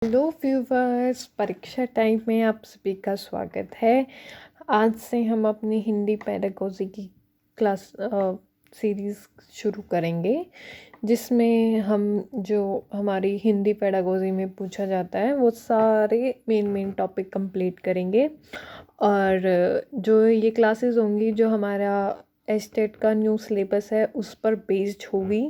Hello viewers, परीक्षा time में आप सभी का स्वागत है। आज से हम अपनी हिंदी पेडागोजी की क्लास सीरीज़ शुरू करेंगे, जिसमें हम जो हमारी हिंदी पेडागोजी में पूछा जाता है वो सारे मेन टॉपिक कंप्लीट करेंगे। और जो ये क्लासेस होंगी, जो हमारा एस्टेट का न्यू सिलेबस है उस पर बेस्ड होगी।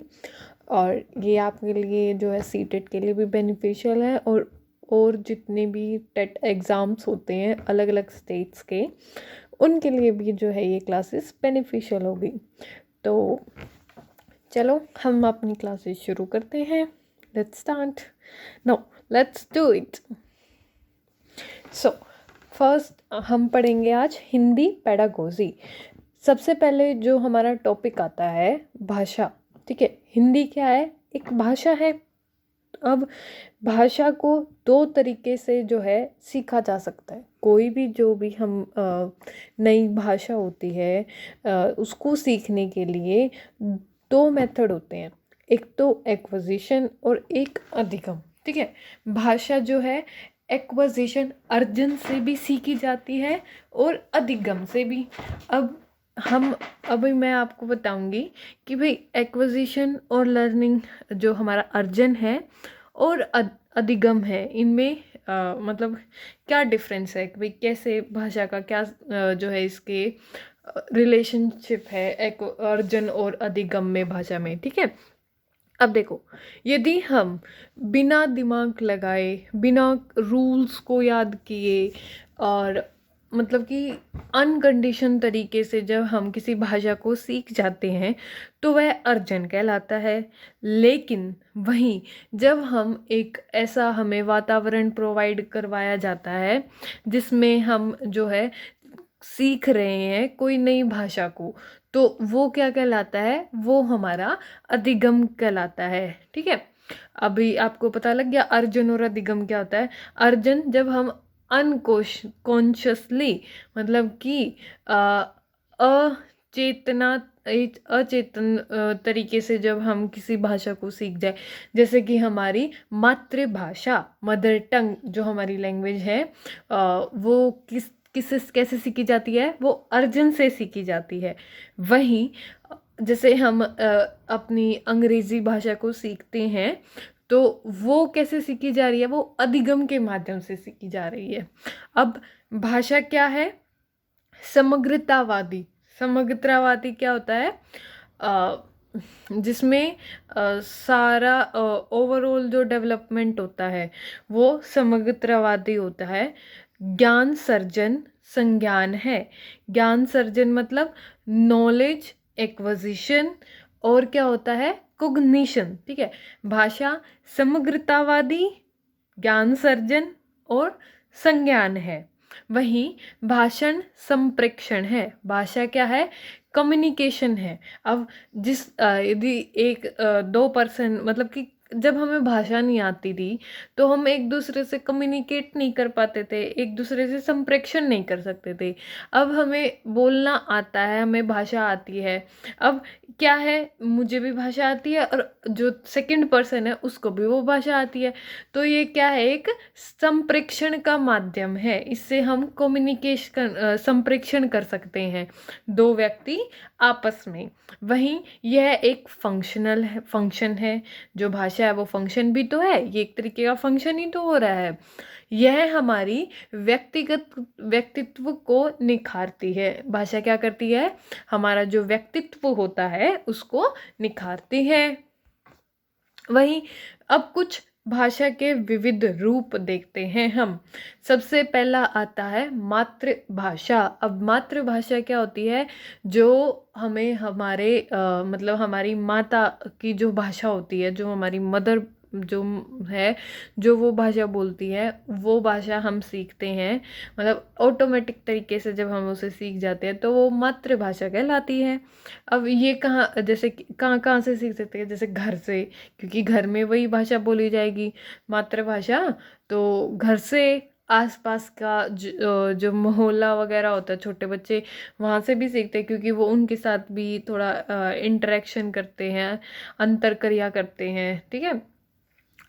और ये आपके लिए जो है सीटेट के लिए भी बेनिफिशियल है, और जितने भी टेट एग्ज़ाम्स होते हैं अलग अलग स्टेट्स के, उनके लिए भी जो है ये क्लासेस बेनिफिशियल होगी। तो चलो हम अपनी क्लासेस शुरू करते हैं। Let's start. No, let's do it. So first हम पढ़ेंगे आज हिंदी पेडागोजी। सबसे पहले जो हमारा टॉपिक आता है भाषा। ठीक है, हिंदी क्या है? एक भाषा है। अब भाषा को दो तरीके से जो है सीखा जा सकता है। कोई भी जो भी हम नई भाषा होती है उसको सीखने के लिए दो मेथड होते हैं, एक तो एक्विजिशन और एक अधिगम। ठीक है, भाषा जो है एक्विजिशन अर्जन से भी सीखी जाती है और अधिगम से भी। अभी मैं आपको बताऊंगी कि भाई एक्विजिशन और लर्निंग जो हमारा अर्जन है और अधिगम है, इनमें मतलब क्या डिफरेंस है कि भाई कैसे भाषा का क्या जो है इसके रिलेशनशिप है एक अर्जन और अधिगम में, भाषा में। ठीक है, अब देखो, यदि हम बिना दिमाग लगाए, बिना रूल्स को याद किए और मतलब कि अनकंडीशन तरीके से जब हम किसी भाषा को सीख जाते हैं तो वह अर्जन कहलाता है। लेकिन वहीं जब हम एक ऐसा हमें वातावरण प्रोवाइड करवाया जाता है जिसमें हम जो है सीख रहे हैं कोई नई भाषा को, तो वो क्या कहलाता है? वो हमारा अधिगम कहलाता है। ठीक है, अभी आपको पता लग गया अर्जन और अधिगम क्या होता है। अर्जन जब हम कॉन्शियसली, मतलब कि अचेतन तरीके से जब हम किसी भाषा को सीख जाए, जैसे कि हमारी मातृभाषा, मदर टंग जो हमारी लैंग्वेज है, वो कैसे सीखी जाती है? वो अर्जन से सीखी जाती है। वहीं जैसे हम अपनी अंग्रेजी भाषा को सीखते हैं तो वो कैसे सीखी जा रही है? वो अधिगम के माध्यम से सीखी जा रही है। अब भाषा क्या है? समग्रतावादी। समग्रतावादी क्या होता है? जिसमें सारा ओवरऑल जो डेवलपमेंट होता है वो समग्रतावादी होता है। ज्ञान सर्जन संज्ञान है। ज्ञान सर्जन मतलब नॉलेज एक्विजिशन, और क्या होता है? कॉग्निशन। ठीक है, भाषा समग्रतावादी, ज्ञान सर्जन और संज्ञान है। वहीं भाषण संप्रेक्षण है। भाषा क्या है? कम्युनिकेशन है। अब यदि एक दो पर्सन, मतलब कि जब हमें भाषा नहीं आती थी तो हम एक दूसरे से कम्युनिकेट नहीं कर पाते थे, एक दूसरे से संप्रेक्षण नहीं कर सकते थे। अब हमें बोलना आता है, हमें भाषा आती है। अब क्या है, मुझे भी भाषा आती है और जो सेकंड पर्सन है उसको भी वो भाषा आती है। तो ये क्या है? एक संप्रेक्षण का माध्यम है। इससे हम कम्युनिकेशन संप्रेक्षण कर सकते हैं दो व्यक्ति आपस में। वहीं यह एक फंक्शन है। जो भाषा है वो फंक्शन भी तो है, ये एक तरीके का फंक्शन ही तो हो रहा है। यह हमारी व्यक्तित्व को निखारती है। भाषा क्या करती है? हमारा जो व्यक्तित्व होता है उसको निखारती है। वहीं अब कुछ भाषा के विविध रूप देखते हैं हम। सबसे पहला आता है मातृभाषा। अब मातृभाषा क्या होती है? जो हमें हमारे मतलब हमारी माता की जो भाषा होती है, जो हमारी मदर जो है, जो वो भाषा बोलती है, वो भाषा हम सीखते हैं। मतलब ऑटोमेटिक तरीके से जब हम उसे सीख जाते हैं तो वो मातृभाषा कहलाती है। अब ये कहाँ, जैसे कहाँ कहाँ से सीख सकते हैं? जैसे घर से, क्योंकि घर में वही भाषा बोली जाएगी, मातृभाषा। तो घर से आसपास का जो मोहल्ला वगैरह होता है, छोटे बच्चे वहाँ से भी सीखते हैं, क्योंकि वो उनके साथ भी थोड़ा इंटरेक्शन करते हैं, अंतर क्रिया करते हैं। ठीक है,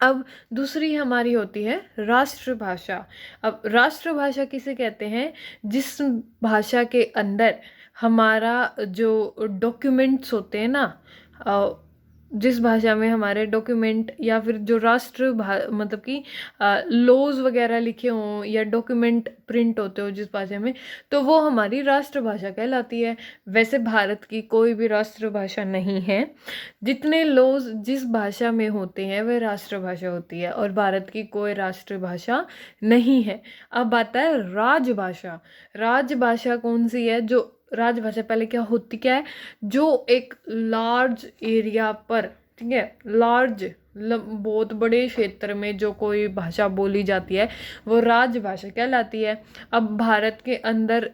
अब दूसरी हमारी होती है राष्ट्रभाषा। अब राष्ट्रभाषा किसे कहते हैं? जिस भाषा के अंदर हमारा जो डॉक्यूमेंट्स होते हैं ना, जिस भाषा में हमारे डॉक्यूमेंट या फिर जो मतलब कि लॉज वगैरह लिखे हों या डॉक्यूमेंट प्रिंट होते हो जिस भाषा में, तो वो हमारी राष्ट्रभाषा कहलाती है। वैसे भारत की कोई भी राष्ट्रभाषा नहीं है। जितने लॉज जिस भाषा में होते हैं वह राष्ट्रभाषा होती है, और भारत की कोई राष्ट्रभाषा नहीं है। अब आता है राजभाषा। राजभाषा कौन सी है? जो राजभाषा पहले क्या है, जो एक लार्ज एरिया पर, ठीक है, बहुत बड़े क्षेत्र में जो कोई भाषा बोली जाती है वो राजभाषा कहलाती है। अब भारत के अंदर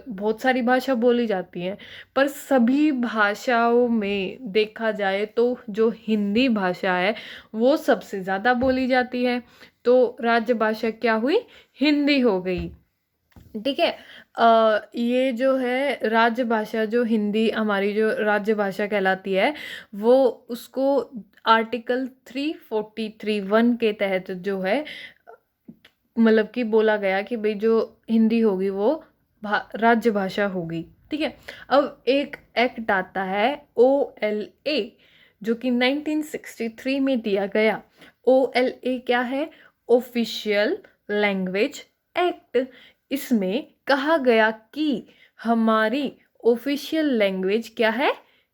बहुत सारी भाषा बोली जाती हैं, पर सभी भाषाओं में देखा जाए तो जो हिंदी भाषा है वो सबसे ज़्यादा बोली जाती है। तो राजभाषा क्या हुई? हिंदी हो गई। ठीक है। ये जो है राजभाषा, जो हिंदी हमारी जो राजभाषा कहलाती है, वो उसको आर्टिकल 343(1) के तहत जो है मतलब कि बोला गया कि भाई जो हिंदी होगी वो राजभाषा होगी। ठीक है। अब एक एक्ट आता है OLA, जो कि 1963 में दिया गया। OLA क्या है? Official language act. इसमें कहा गया कि हमारी ऑफिशियल लैंग्वेज क्या है?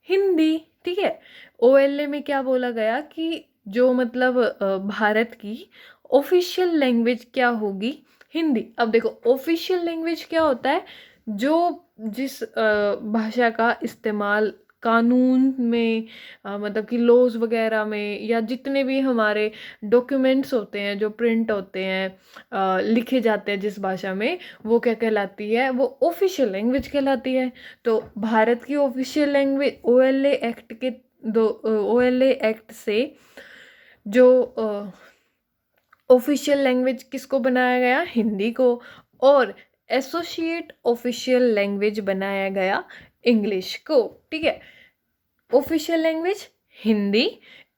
हिंदी। ठीक है। OLA में क्या बोला गया कि जो मतलब भारत की ऑफिशियल लैंग्वेज क्या होगी? हिंदी। अब देखो ऑफिशियल लैंग्वेज क्या होता है? जो जिस भाषा का इस्तेमाल कानून में मतलब कि लॉज वगैरह में या जितने भी हमारे डॉक्यूमेंट्स होते हैं जो प्रिंट होते हैं लिखे जाते हैं जिस भाषा में, वो क्या कहलाती है? वो ऑफिशियल लैंग्वेज कहलाती है। तो भारत की ऑफिशियल लैंग्वेज OLA एक्ट के OLA एक्ट से जो ऑफिशियल लैंग्वेज किसको बनाया गया? हिंदी को। और एसोसिएट ऑफिशियल लैंग्वेज बनाया गया इंग्लिश को। ठीक है। Official language Hindi,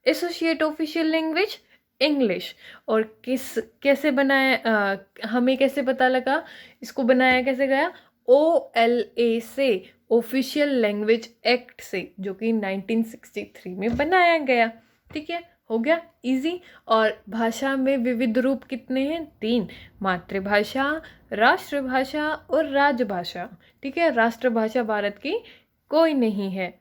associate official language English. और कैसे बनाया, हमें कैसे पता लगा इसको बनाया कैसे गया? OLA से, ऑफिशियल लैंग्वेज एक्ट से, जो कि 1963 में बनाया गया। ठीक है, हो गया इजी। और भाषा में विविध रूप कितने हैं? 3। मातृभाषा, राष्ट्रभाषा और राजभाषा। ठीक है। राष्ट्रभाषा भारत की कोई नहीं है।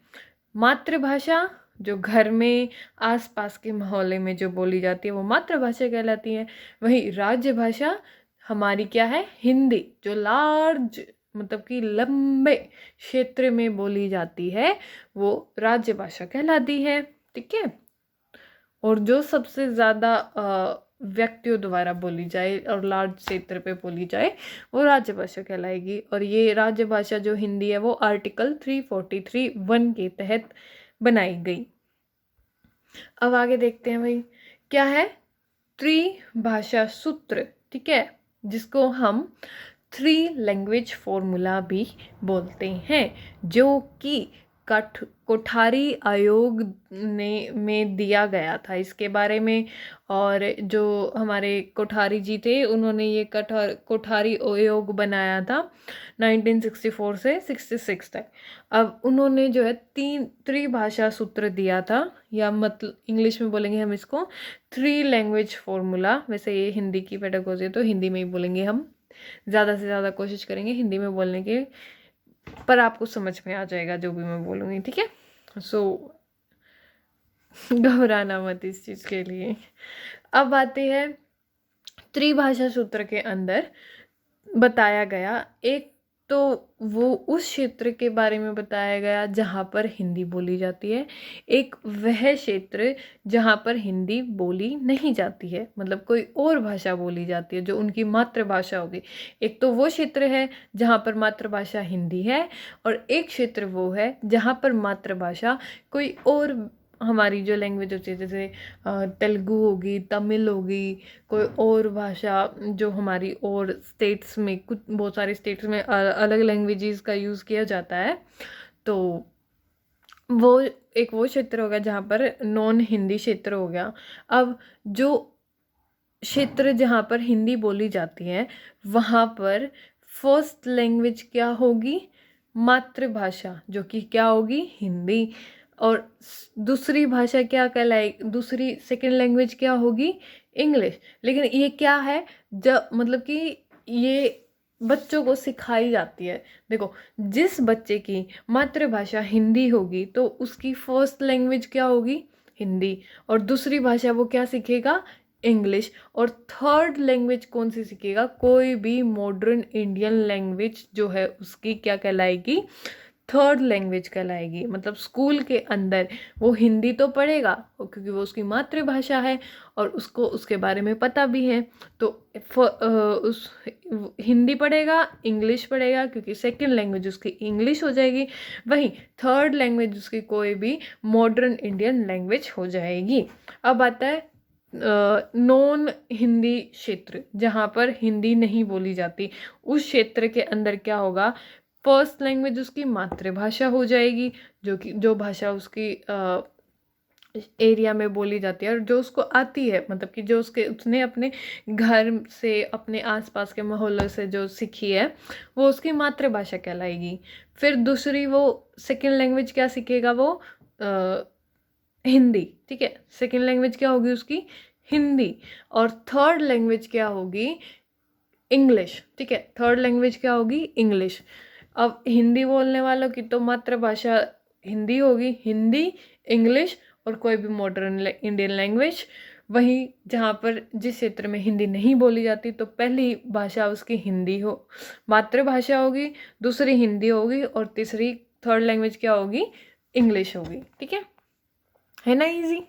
मातृभाषा जो घर में आसपास के मोहल्ले में जो बोली जाती है वो मातृभाषा कहलाती है। वही राजभाषा हमारी क्या है? हिंदी, जो लार्ज मतलब कि लंबे क्षेत्र में बोली जाती है वो राजभाषा कहलाती है। ठीक है। और जो सबसे ज़्यादा व्यक्तियों द्वारा बोली जाए और लार्ज क्षेत्र पे बोली जाए वो राजभाषा कहलाएगी। और ये राजभाषा जो हिंदी है वो आर्टिकल 343(1) के तहत बनाई गई। अब आगे देखते हैं भाई क्या है? त्रिभाषा सूत्र। ठीक है, जिसको हम 3 लैंग्वेज फॉर्मूला भी बोलते हैं, जो कि कोठारी आयोग में दिया गया था इसके बारे में। और जो हमारे कोठारी जी थे उन्होंने ये कोठारी आयोग बनाया था 1964 से 66 तक। अब उन्होंने जो है 3 त्रिभाषा सूत्र दिया था, या मतलब इंग्लिश में बोलेंगे हम इसको 3 लैंग्वेज फॉर्मूला। वैसे ये हिंदी की पेडागोजी है तो हिंदी में ही बोलेंगे हम, ज़्यादा से ज़्यादा कोशिश करेंगे हिंदी में बोलने की, पर आपको समझ में आ जाएगा जो भी मैं बोलूँगी। ठीक है। सो घबराना मत इस चीज़ के लिए। अब आते हैं त्रिभाषा सूत्र के अंदर बताया गया, एक तो वो उस क्षेत्र के बारे में बताया गया जहाँ पर हिंदी बोली जाती है, एक वह क्षेत्र जहाँ पर हिंदी बोली नहीं जाती है, मतलब कोई और भाषा बोली जाती है जो उनकी मातृभाषा होगी। एक तो वो क्षेत्र है जहाँ पर मातृभाषा हिंदी है, और एक क्षेत्र वो है जहाँ पर मातृभाषा कोई और हमारी जो लैंग्वेज होती है, जैसे तेलुगु होगी, तमिल होगी, कोई और भाषा जो हमारी और स्टेट्स में, कुछ बहुत सारे स्टेट्स में अलग लैंग्वेजेस का यूज़ किया जाता है। तो वो एक वो क्षेत्र हो गया जहाँ पर नॉन हिंदी क्षेत्र हो गया। अब जो क्षेत्र जहाँ पर हिंदी बोली जाती है वहाँ पर फर्स्ट लैंग्वेज क्या होगी? मातृभाषा, जो कि क्या होगी? हिंदी। और दूसरी भाषा क्या कहलाएगी? दूसरी सेकंड लैंग्वेज क्या होगी? इंग्लिश। लेकिन ये क्या है, जब मतलब कि ये बच्चों को सिखाई जाती है। देखो, जिस बच्चे की मातृभाषा हिंदी होगी तो उसकी फर्स्ट लैंग्वेज क्या होगी? हिंदी। और दूसरी भाषा वो क्या सीखेगा? इंग्लिश। और थर्ड लैंग्वेज कौन सी सीखेगा? कोई भी मॉडर्न इंडियन लैंग्वेज जो है उसकी क्या कहलाएगी? थर्ड लैंग्वेज कहलाएगी। मतलब स्कूल के अंदर वो हिंदी तो पढ़ेगा क्योंकि वो उसकी मातृभाषा है और उसको उसके बारे में पता भी है, तो उस हिंदी पढ़ेगा, इंग्लिश पढ़ेगा क्योंकि सेकंड लैंग्वेज उसकी इंग्लिश हो जाएगी। वहीं थर्ड लैंग्वेज उसकी कोई भी मॉडर्न इंडियन लैंग्वेज हो जाएगी। अब आता है नॉन हिंदी क्षेत्र, जहाँ पर हिंदी नहीं बोली जाती। उस क्षेत्र के अंदर क्या होगा? फर्स्ट लैंग्वेज उसकी मातृभाषा हो जाएगी, जो भाषा उसकी एरिया में बोली जाती है और जो उसको आती है, मतलब कि जो उसने अपने घर से, अपने आसपास के माहौल से जो सीखी है, वो उसकी मातृभाषा कहलाएगी। फिर दूसरी वो सेकंड लैंग्वेज क्या सीखेगा? वो हिंदी। ठीक है, सेकंड लैंग्वेज क्या होगी उसकी? हिंदी। और थर्ड लैंग्वेज क्या होगी? इंग्लिश। ठीक है, थर्ड लैंग्वेज क्या होगी? इंग्लिश। अब हिंदी बोलने वालों की तो मातृभाषा हिंदी होगी, हिंदी, इंग्लिश और कोई भी मॉडर्न इंडियन लैंग्वेज। वहीं जहाँ पर जिस क्षेत्र में हिंदी नहीं बोली जाती तो पहली भाषा उसकी हिंदी हो, मातृभाषा होगी, दूसरी हिंदी होगी और तीसरी थर्ड लैंग्वेज क्या होगी? इंग्लिश होगी। ठीक है ना? इजी।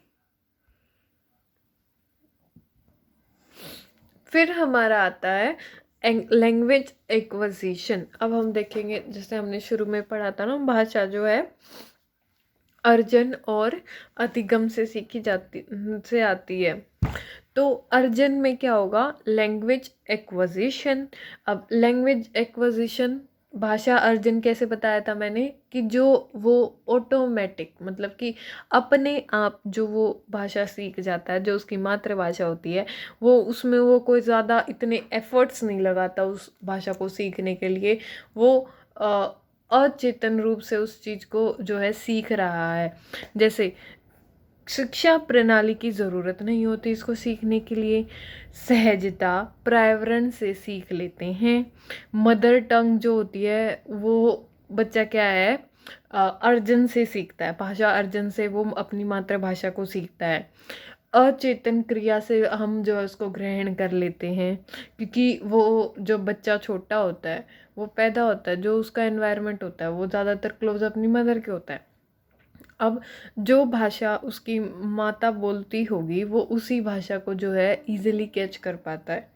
फिर हमारा आता है लैंग्वेज एक्विजिशन। अब हम देखेंगे, जैसे हमने शुरू में पढ़ा था ना, भाषा जो है अर्जन और अधिगम से सीखी जाती से आती है। तो अर्जन में क्या होगा? Language acquisition. अब लैंग्वेज एक्विजिशन, भाषा अर्जन कैसे बताया था मैंने कि जो वो ऑटोमेटिक, मतलब कि अपने आप जो वो भाषा सीख जाता है, जो उसकी मातृभाषा होती है, वो उसमें वो कोई ज़्यादा इतने एफर्ट्स नहीं लगाता उस भाषा को सीखने के लिए। वो अचेतन रूप से उस चीज़ को जो है सीख रहा है। जैसे शिक्षा प्रणाली की ज़रूरत नहीं होती इसको सीखने के लिए, सहजता, पर्यावरण से सीख लेते हैं। मदर टंग जो होती है वो बच्चा क्या है? अर्जन से सीखता है, भाषा अर्जन से वो अपनी मातृभाषा को सीखता है। अचेतन क्रिया से हम जो है उसको ग्रहण कर लेते हैं, क्योंकि वो जो बच्चा छोटा होता है वो पैदा होता है, जो उसका एनवायरनमेंट होता है वो ज़्यादातर क्लोज अपनी मदर के होता है। अब जो भाषा उसकी माता बोलती होगी वो उसी भाषा को जो है इजीली कैच कर पाता है।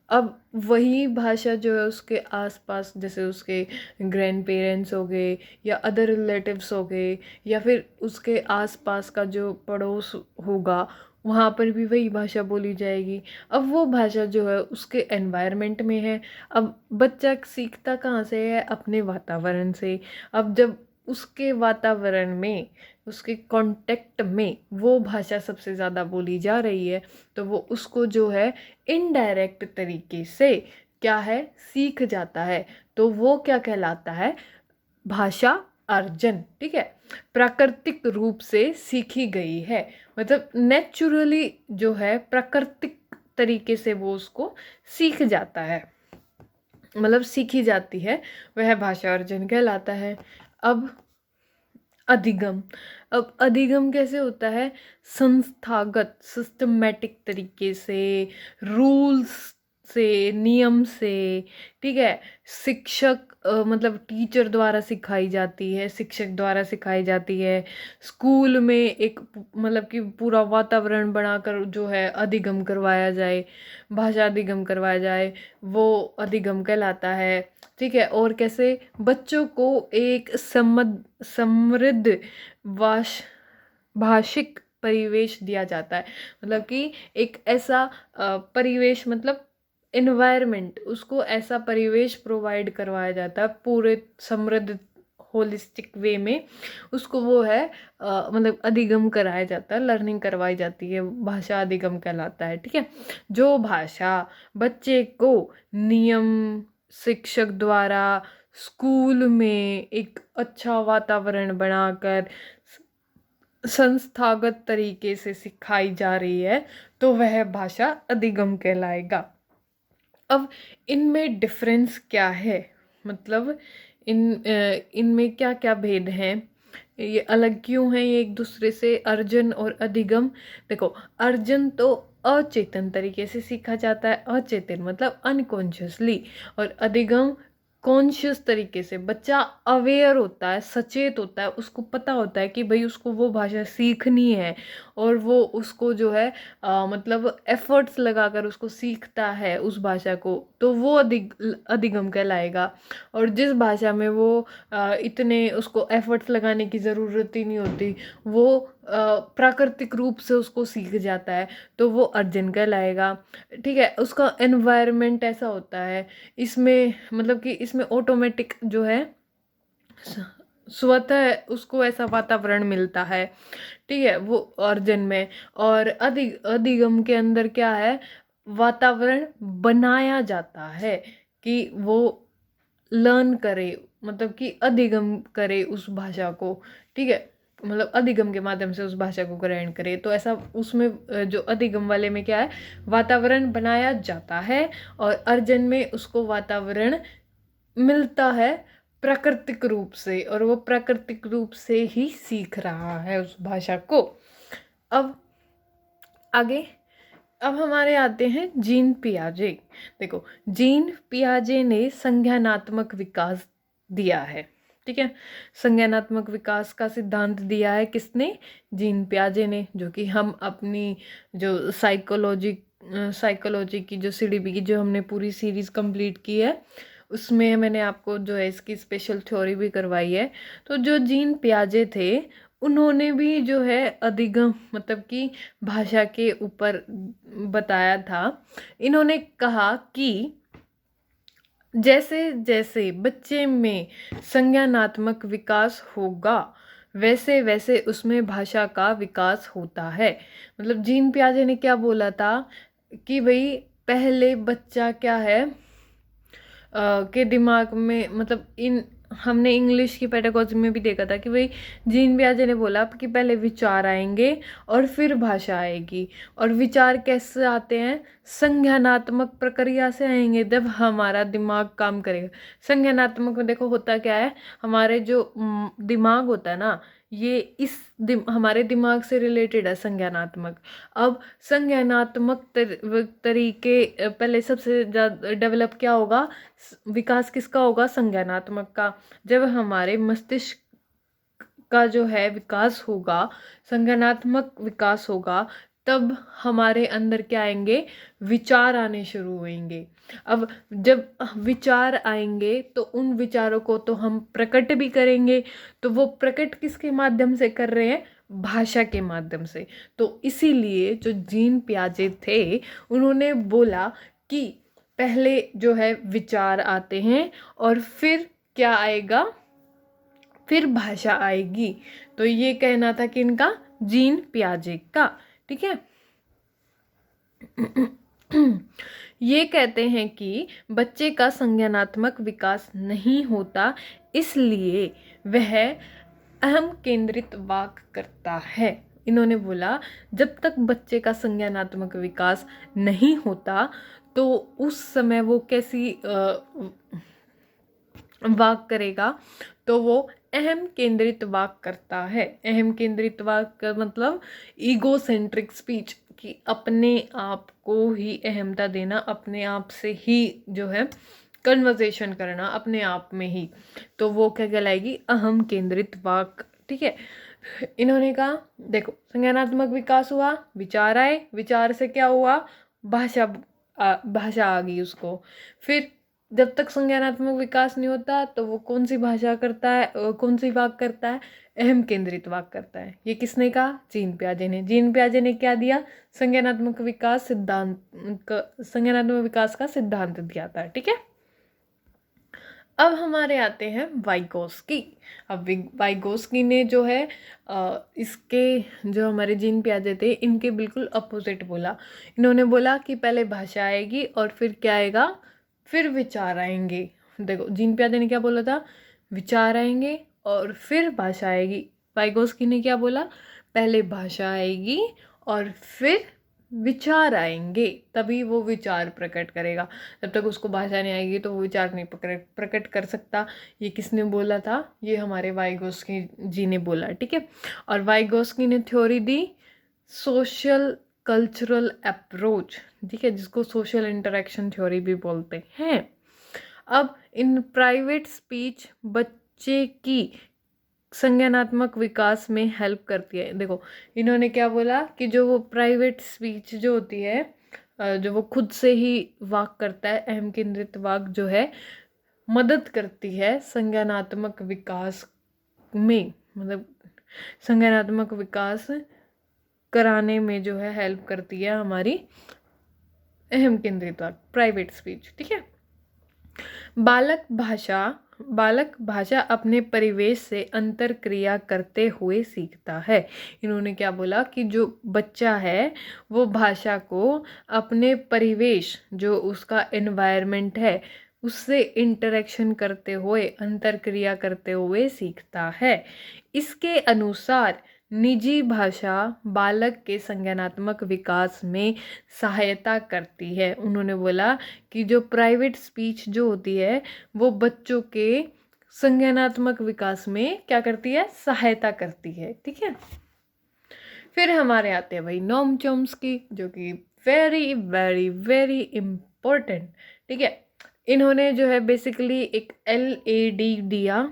अब वही भाषा जो है उसके आसपास, जैसे उसके ग्रैंड पेरेंट्स हो गए या अदर रिलेटिव्स हो गए या फिर उसके आसपास का जो पड़ोस होगा, वहाँ पर भी वही भाषा बोली जाएगी। अब वो भाषा जो है उसके एनवायरनमेंट में है। अब बच्चा सीखता कहाँ से है? अपने वातावरण से। अब जब उसके वातावरण में, उसके कांटेक्ट में वो भाषा सबसे ज़्यादा बोली जा रही है, तो वो उसको जो है इनडायरेक्ट तरीके से क्या है? सीख जाता है। तो वो क्या कहलाता है? भाषा अर्जन। ठीक है, प्राकृतिक रूप से सीखी गई है, मतलब नेचुरली जो है प्राकृतिक तरीके से वो उसको सीख जाता है, मतलब सीखी जाती है, वह भाषा अर्जन कहलाता है। अब अधिगम। अब अधिगम कैसे होता है? संस्थागत, सिस्टमैटिक तरीके से, रूल्स से, नियम से। ठीक है, शिक्षक मतलब टीचर द्वारा सिखाई जाती है, शिक्षक द्वारा सिखाई जाती है। स्कूल में एक मतलब कि पूरा वातावरण बनाकर जो है अधिगम करवाया जाए, भाषा अधिगम करवाया जाए, वो अधिगम कहलाता है। ठीक है, और कैसे? बच्चों को एक समृद्ध भाषिक परिवेश दिया जाता है, मतलब कि एक ऐसा परिवेश, मतलब इन्वायरमेंट, उसको ऐसा परिवेश प्रोवाइड करवाया जाता है पूरे समृद्ध होलिस्टिक वे में उसको वो है मतलब अधिगम कराया जाता है, लर्निंग करवाई जाती है, भाषा अधिगम कहलाता है। ठीक है, जो भाषा बच्चे को नियम, शिक्षक द्वारा स्कूल में एक अच्छा वातावरण बनाकर संस्थागत तरीके से सिखाई जा रही है तो वह भाषा अधिगम कहलाएगा। अब इनमें डिफरेंस क्या है, मतलब इनमें क्या क्या भेद हैं, ये अलग क्यों है ये एक दूसरे से, अर्जन और अधिगम। देखो, अर्जन तो अचेतन तरीके से सीखा जाता है, अचेतन मतलब अनकॉन्शियसली, और अधिगम कॉन्शियस तरीके से। बच्चा अवेयर होता है, सचेत होता है, उसको पता होता है कि भाई उसको वो भाषा सीखनी है और वो उसको जो है मतलब एफर्ट्स लगाकर उसको सीखता है उस भाषा को, तो वो अधिगम कहलाएगा। और जिस भाषा में वो इतने उसको एफर्ट्स लगाने की ज़रूरत ही नहीं होती, वो प्राकृतिक रूप से उसको सीख जाता है, तो वो अर्जन कहलाएगा। ठीक है, उसका एनवायरनमेंट ऐसा होता है इसमें, मतलब कि इसमें ऑटोमेटिक जो है स्वतः उसको ऐसा वातावरण मिलता है। ठीक है, वो अर्जन में। और अधिगम के अंदर क्या है, वातावरण बनाया जाता है कि वो लर्न करे, मतलब कि अधिगम करे उस भाषा को। ठीक है, मतलब अधिगम के माध्यम से उस भाषा को ग्रहण करे, तो ऐसा उसमें जो अधिगम वाले में क्या है, वातावरण बनाया जाता है, और अर्जन में उसको वातावरण मिलता है प्राकृतिक रूप से, और वो प्राकृतिक रूप से ही सीख रहा है उस भाषा को। अब आगे, अब हमारे आते हैं जीन पियाजे। देखो, जीन पियाजे ने संज्ञानात्मक विकास दिया है। ठीक है, संज्ञानात्मक विकास का सिद्धांत दिया है किसने, जीन पियाजे ने, जो कि हम अपनी जो साइकोलॉजी की जो CDP की जो हमने पूरी सीरीज कंप्लीट की है उसमें मैंने आपको जो है इसकी स्पेशल थ्योरी भी करवाई है। तो जो जीन पियाजे थे उन्होंने भी जो है अधिगम मतलब कि भाषा के ऊपर बताया था। इन्होंने कहा कि जैसे जैसे बच्चे में संज्ञानात्मक विकास होगा वैसे वैसे उसमें भाषा का विकास होता है। मतलब जीन पियाजे ने क्या बोला था कि भाई पहले बच्चा क्या है के दिमाग में, मतलब इन हमने इंग्लिश की पेडागोजी में भी देखा था कि भाई जीन पियाजे ने बोला कि पहले विचार आएंगे और फिर भाषा आएगी। और विचार कैसे आते हैं, संज्ञानात्मक प्रक्रिया से आएंगे, जब हमारा दिमाग काम करेगा। संज्ञानात्मक में देखो होता क्या है, हमारे जो दिमाग होता है ना, ये हमारे दिमाग से रिलेटेड है संज्ञानात्मक। अब संज्ञानात्मक तरीके पहले सबसे ज़्यादा डेवलप क्या होगा, विकास किसका होगा, संज्ञानात्मक का। जब हमारे मस्तिष्क का जो है विकास होगा, संज्ञानात्मक विकास होगा, तब हमारे अंदर क्या आएंगे, विचार आने शुरू होंगे। अब जब विचार आएंगे तो उन विचारों को तो हम प्रकट भी करेंगे, तो वो प्रकट किसके माध्यम से कर रहे हैं, भाषा के माध्यम से। तो इसीलिए जो जीन पियाजे थे उन्होंने बोला कि पहले जो है विचार आते हैं और फिर क्या आएगा, फिर भाषा आएगी। तो ये कहना था कि इनका, जीन पियाजे का। ठीक है, ये कहते हैं कि बच्चे का संज्ञानात्मक विकास नहीं होता, इसलिए वह अहम केंद्रित वाक करता है। इन्होंने बोला जब तक बच्चे का संज्ञानात्मक विकास नहीं होता तो उस समय वो कैसी वाक करेगा, तो वो अहम केंद्रित वाक करता है। अहम केंद्रित वाक का मतलब ईगो सेंट्रिक स्पीच, कि अपने आप को ही अहमता देना, अपने आप से ही जो है कन्वर्सेशन करना अपने आप में ही, तो वो क्या कहलाएगी, अहम केंद्रित वाक। ठीक है, इन्होंने कहा देखो संज्ञानात्मक विकास हुआ, विचार आए, विचार से क्या हुआ, भाषा भाषा आ गई उसको। फिर जब तक संज्ञानात्मक विकास नहीं होता तो वो कौन सी भाषा करता है, कौन सी वाक करता है, अहम केंद्रित वाक करता है। ये किसने कहा, जीन पियाजे ने। जीन पियाजे ने क्या दिया, संज्ञानात्मक विकास सिद्धांत, संज्ञानात्मक विकास का सिद्धांत दिया था। ठीक है, अब हमारे आते हैं वाइगोस्की। अब वाइगोस्की ने जो है इसके जो हमारे जीन पियाजे थे इनके बिल्कुल अपोजिट बोला। इन्होंने बोला कि पहले भाषा आएगी और फिर क्या आएगा, फिर विचार आएंगे। देखो जीन पियाजे ने क्या बोला था, विचार आएंगे और फिर भाषा आएगी। वाइगोस्की ने क्या बोला, पहले भाषा आएगी और फिर विचार आएंगे, तभी वो विचार प्रकट करेगा। जब तक उसको भाषा नहीं आएगी तो वो विचार नहीं प्रकट कर सकता। ये किसने बोला था, ये हमारे वाइगोस्की जी ने बोला, ठीक है। और वाइगोस्की ने थ्योरी दी सोशल कल्चरल अप्रोच, ठीक है, जिसको सोशल इंटरेक्शन थ्योरी भी बोलते हैं। अब इन प्राइवेट स्पीच बच्चे की संज्ञानात्मक विकास में हेल्प करती है। देखो इन्होंने क्या बोला कि जो वो प्राइवेट स्पीच जो होती है, जो वो खुद से ही वाक करता है, अहम केंद्रित वाक जो है, मदद करती है संज्ञानात्मक विकास में, मतलब संज्ञानात्मक विकास कराने में जो है हेल्प करती है हमारी अहम केंद्रित वाक, प्राइवेट स्पीच, ठीक है। बालक भाषा अपने परिवेश से अंतर क्रिया करते हुए सीखता है। इन्होंने क्या बोला कि जो बच्चा है वो भाषा को अपने परिवेश, जो उसका एनवायरनमेंट है, उससे इंटरेक्शन करते हुए, अंतर क्रिया करते हुए सीखता है। इसके अनुसार निजी भाषा बालक के संज्ञानात्मक विकास में सहायता करती है। उन्होंने बोला कि जो प्राइवेट स्पीच जो होती है वो बच्चों के संज्ञानात्मक विकास में क्या करती है, सहायता करती है, ठीक है। फिर हमारे आते हैं भाई नोम चॉम्स्की, जो कि वेरी वेरी वेरी इम्पोर्टेंट, ठीक है। इन्होंने जो है बेसिकली एक LAD दिया,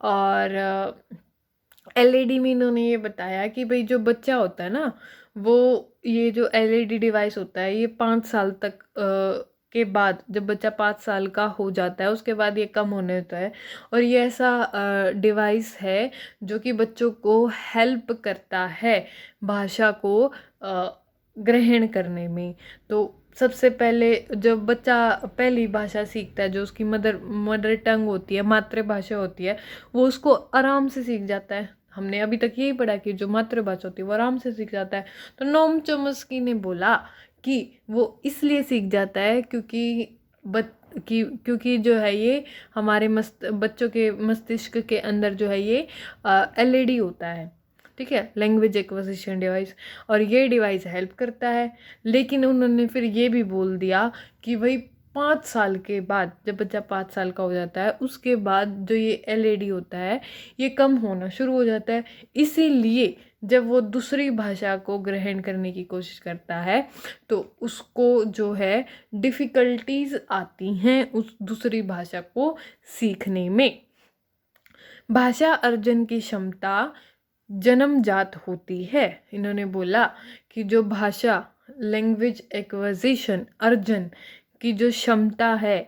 और LAD में इन्होंने ये बताया कि भाई जो बच्चा होता है ना, वो ये जो LAD डिवाइस होता है ये 5 साल तक के बाद, जब बच्चा 5 साल का हो जाता है उसके बाद ये कम होने होता है। और ये ऐसा डिवाइस है जो कि बच्चों को हेल्प करता है भाषा को ग्रहण करने में। तो सबसे पहले जब बच्चा पहली भाषा सीखता है, जो उसकी मदर टंग होती है, मातृभाषा होती है, वो उसको आराम से सीख जाता है। हमने अभी तक यही पढ़ा कि जो मातृभाषा होती है वो आराम से सीख जाता है। तो नोम चॉम्स्की ने बोला कि वो इसलिए सीख जाता है क्योंकि जो है ये हमारे बच्चों के मस्तिष्क के अंदर जो है ये LAD होता है, ठीक है, लैंग्वेज एक्विजिशन डिवाइस, और ये डिवाइस हेल्प करता है। लेकिन उन्होंने फिर ये भी बोल दिया कि भाई 5 साल के बाद, जब बच्चा 5 साल का हो जाता है उसके बाद जो ये LAD होता है ये कम होना शुरू हो जाता है। इसीलिए जब वो दूसरी भाषा को ग्रहण करने की कोशिश करता है तो उसको जो है डिफ़िकल्टीज आती हैं उस दूसरी भाषा को सीखने में। भाषा अर्जन की क्षमता जन्मजात होती है। इन्होंने बोला कि जो भाषा लैंग्वेज एक्विजिशन अर्जन की जो क्षमता है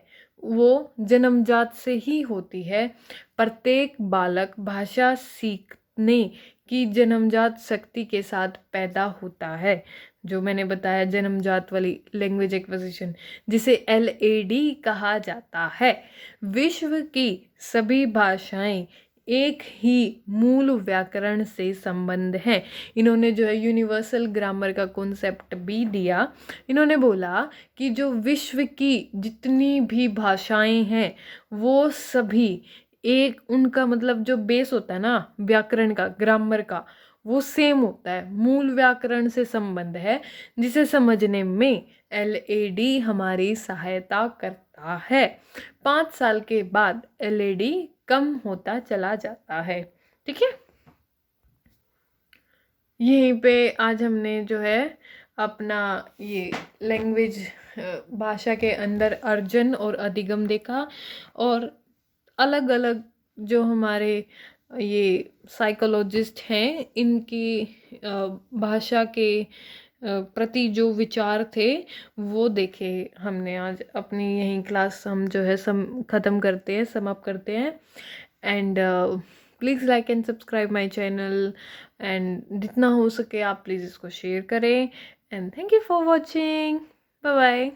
वो जन्मजात से ही होती है। प्रत्येक बालक भाषा सीखने की जन्मजात शक्ति के साथ पैदा होता है। जो मैंने बताया जन्मजात वाली लैंग्वेज एक्विजिशन, जिसे LAD कहा जाता है। विश्व की सभी भाषाएं एक ही मूल व्याकरण से संबंध है। इन्होंने जो है यूनिवर्सल ग्रामर का कॉन्सेप्ट भी दिया। इन्होंने बोला कि जो विश्व की जितनी भी भाषाएं हैं वो सभी एक, उनका मतलब जो बेस होता है ना व्याकरण का, ग्रामर का, वो सेम होता है, मूल व्याकरण से संबंध है, जिसे समझने में LAD हमारी सहायता करता है। 5 साल के बाद LAD कम होता चला जाता है, ठीक है। यहीं पे आज हमने जो है अपना ये लैंग्वेज भाषा के अंदर अर्जन और अधिगम देखा, और अलग अलग जो हमारे ये साइकोलॉजिस्ट हैं इनकी भाषा के प्रति जो विचार थे वो देखे हमने। आज अपनी यही क्लास हम जो है ख़त्म करते हैं, समाप्त करते हैं। And please like and subscribe my channel, and जितना हो सके आप प्लीज़ इसको शेयर करें। And thank you for watching, bye bye.